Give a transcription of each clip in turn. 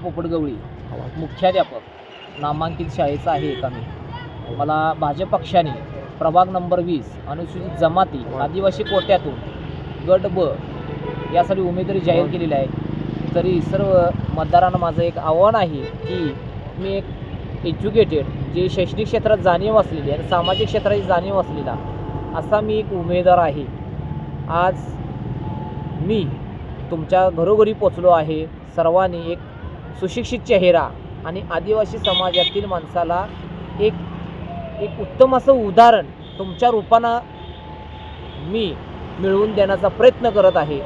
पोपटगवळी मुख्याध्यापक नामांकित शाळेचा आहे एका मी. मला भाजप पक्षाने प्रभाग नंबर 20 अनुसूचित जमाती आदिवासी कोट्यातून गट ब यासाठी उमेदवारी जाहीर केलेली आहे. तरी सर्व मतदारांना माझं एक आव्हान आहे की मी एक एज्युकेटेड, जे शैक्षणिक क्षेत्रात जाणीव असलेली आणि सामाजिक क्षेत्राची जाणीव असलेला असा मी एक उमेदवार आहे. आज मी तुमच्या घरोघरी पोचलो आहे. सर्वांनी एक सुशिक्षित चेहरा आणि आदिवासी समाजातील माणसाला एक उत्तम असं उदाहरण तुमच्या रूपानं मी मिळवून देण्याचा प्रयत्न करत आहे.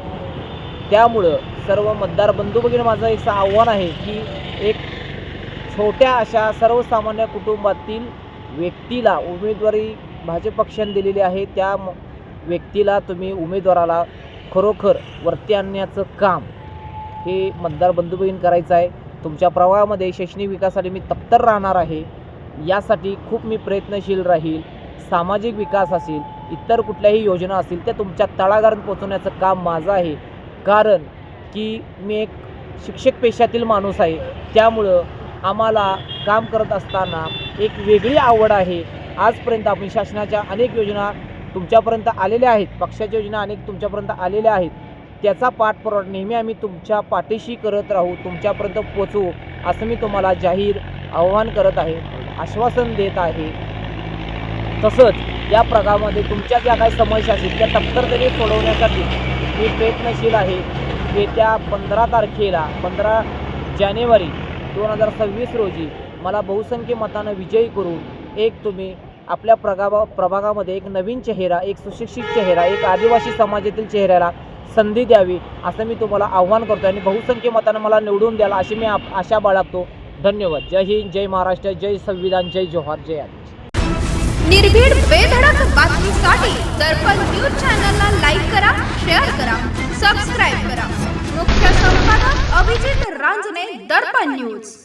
त्यामुळं सर्व मतदार बंधू भगिनी माझं एक आव्हान आहे की एक छोट्या अशा सर्वसामान्य कुटुंबातील व्यक्तीला उमेदवारी भाजप पक्षाने दिलेली आहे. त्या व्यक्तीला तुम्ही उमेदवाराला खरोखर वरती आणण्याचं काम हे मतदार बंधू भगिनी करायचं आहे. तुमच्या प्रवाहामध्ये शैक्षणिक विकासासाठी मी तत्पर राहणार आहे. यासाठी खूप मी प्रयत्नशील राहील. सामाजिक विकास असेल, इतर कुठल्याही योजना असतील त्या तुमच्या तळागाळात पोहोचवण्याचं काम माझं आहे. कारण की मी एक शिक्षक पेशातील माणूस आहे. त्यामुळं आम्हाला काम करत असताना एक वेगळी आवड आहे. आजपर्यंत आपण शासनाच्या अनेक योजना तुमच्यापर्यंत आलेल्या आहेत, पक्षाच्या योजना अनेक तुमच्यापर्यंत आलेल्या आहेत. त्याचा पाठपुरावा नेहमी आम्ही तुमच्या पाठीशी करत राहू, तुमच्यापर्यंत पोचवू असं मी तुम्हाला जाहीर आव्हान करत आहे, आश्वासन देत आहे. तसंच या प्रभागामध्ये तुमच्या ज्या काही समस्या असतील त्या तत्परतेने सोडवण्यासाठी मी प्रयत्नशील आहे. येत्या 15 जानेवारी 2026 रोजी मला बहुसंख्य मतानं विजयी करून एक तुम्ही आपल्या प्रभागामध्ये एक नवीन चेहरा, एक सुशिक्षित चेहरा, एक आदिवासी समाजातील चेहऱ्याला संधी द्यावी असं मी तुम्हाला आव्हान करतो आणि बहुसंख्य मतानं मला निवडून द्याल अशी मी आशा बाळगतो. धन्यवाद. जय हिंद, जय महाराष्ट्र, जय संविधान, जय जोहार, जय आदिवासी. निर्भीड बेधडक बातमीसाठी दर्पण न्यूज चॅनलला लाईक करा, शेअर करा, सबस्क्राईब करा. मुख्य संपादक अभिजित रांजणे, दर्पण न्यूज.